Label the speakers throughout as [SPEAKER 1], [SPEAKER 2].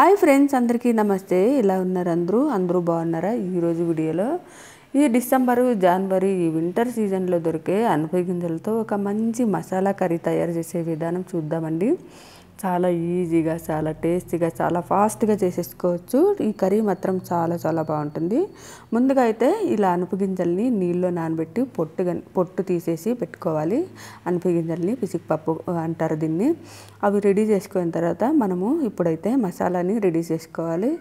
[SPEAKER 1] Hi friends, అందరికీ నమస్తే. ఇలా ఉన్నారు అందరూ బాగున్నారా? ఈరోజు వీడియోలో ఈ డిసెంబరు జనవరి ఈ వింటర్ సీజన్లో దొరికే అనప గింజలతో ఒక మంచి మసాలా కర్రీ తయారు చేసే విధానం చూద్దామండి. చాలా ఈజీగా, చాలా టేస్టీగా, చాలా ఫాస్ట్గా చేసేసుకోవచ్చు. ఈ కర్రీ మాత్రం చాలా బాగుంటుంది. ముందుగా అయితే ఇలా అనప గింజల్ని నీళ్ళలో నానబెట్టి పొట్టు తీసేసి పెట్టుకోవాలి. అనప గింజల్ని పిసికిపప్పు అంటారు దీన్ని. అవి రెడీ చేసుకున్న తర్వాత మనము ఇప్పుడైతే మసాలాని రెడీ చేసుకోవాలి.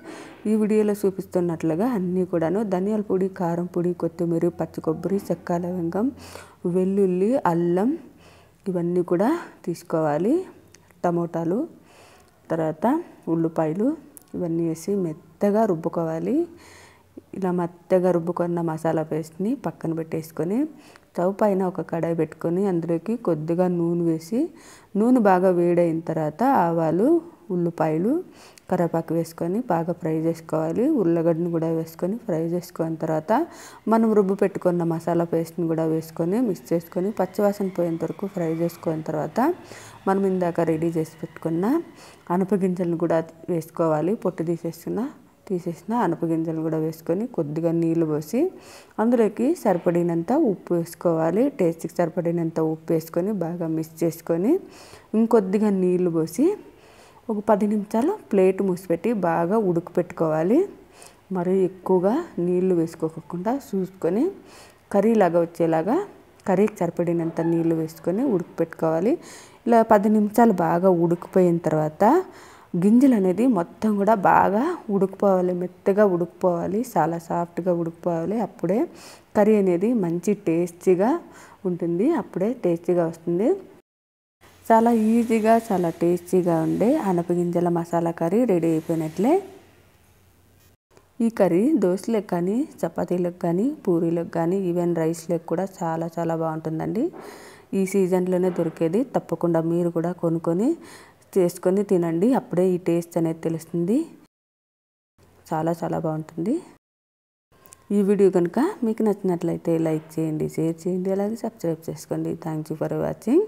[SPEAKER 1] ఈ వీడియోలో చూపిస్తున్నట్లుగా అన్నీ కూడాను ధనియాల పొడి, కారం పొడి, కొత్తిమీర, పచ్చి కొబ్బరి, చెక్క, లవంగం, వెల్లుల్లి, అల్లం ఇవన్నీ కూడా తీసుకోవాలి. టమోటాలు, తర్వాత ఉల్లిపాయలు ఇవన్నీ వేసి మెత్తగా రుబ్బుకోవాలి. ఇలా మెత్తగా రుబ్బుకున్న మసాలా పేస్ట్ని పక్కన పెట్టేసుకొని స్టవ్ పైన ఒక కడాయి పెట్టుకొని అందులోకి కొద్దిగా నూనె వేసి, నూనె బాగా వేడైన తర్వాత ఆవాలు, ఉల్లిపాయలు, కరివేపాకు వేసుకొని బాగా ఫ్రై చేసుకోవాలి. ఉల్లగడ్డను కూడా వేసుకొని ఫ్రై చేసుకున్న తర్వాత మనం రుబ్బు పెట్టుకున్న మసాలా పేస్ట్ని కూడా వేసుకొని మిక్స్ చేసుకొని పచ్చివాసన పోయేంత వరకు ఫ్రై చేసుకున్న తర్వాత మనం ఇందాక రెడీ చేసి పెట్టుకున్న అనప గింజలను కూడా వేసుకోవాలి. పొట్టు తీసేసిన అనప గింజలు కూడా వేసుకొని కొద్దిగా నీళ్ళు పోసి అందులోకి సరిపడినంత ఉప్పు వేసుకోవాలి. టేస్ట్కి సరిపడినంత ఉప్పు వేసుకొని బాగా మిక్స్ చేసుకొని ఇంకొద్దిగా నీళ్ళు పోసి ఒక 10 నిమిషాలు ప్లేట్ మూసిపెట్టి బాగా ఉడకపెట్టుకోవాలి. మరి ఎక్కువగా నీళ్లు వేసుకోకుండా చూసుకొని కర్రీలాగా వచ్చేలాగా కర్రీకి సరిపడినంత నీళ్లు వేసుకొని ఉడకపెట్టుకోవాలి. ఇలా 10 నిమిషాలు బాగా ఉడికిపోయిన తర్వాత గింజలు అనేది మొత్తం కూడా బాగా ఉడికిపోవాలి, మెత్తగా ఉడికిపోవాలి, చాలా సాఫ్ట్గా ఉడికిపోవాలి. అప్పుడే కర్రీ అనేది మంచి టేస్టీగా ఉంటుంది, అప్పుడే టేస్టీగా వస్తుంది. చాలా ఈజీగా, చాలా టేస్టీగా ఉండే అనపగింజల మసాలా కర్రీ రెడీ అయిపోయినట్లే. ఈ కర్రీ దోశలకు కానీ, చపాతీలకు కానీ, పూరీలకు కానీ, ఈవెన్ రైస్లకు కూడా చాలా బాగుంటుందండి. ఈ సీజన్లోనే దొరికేది. తప్పకుండా మీరు కూడా కొనుక్కొని చేసుకొని తినండి. అప్పుడే ఈ టేస్ట్ అనేది తెలుస్తుంది. చాలా బాగుంటుంది. ఈ వీడియో కనుక మీకు నచ్చినట్లయితే లైక్ చేయండి, షేర్ చేయండి, అలాగే సబ్స్క్రైబ్ చేసుకోండి. Thank you for watching.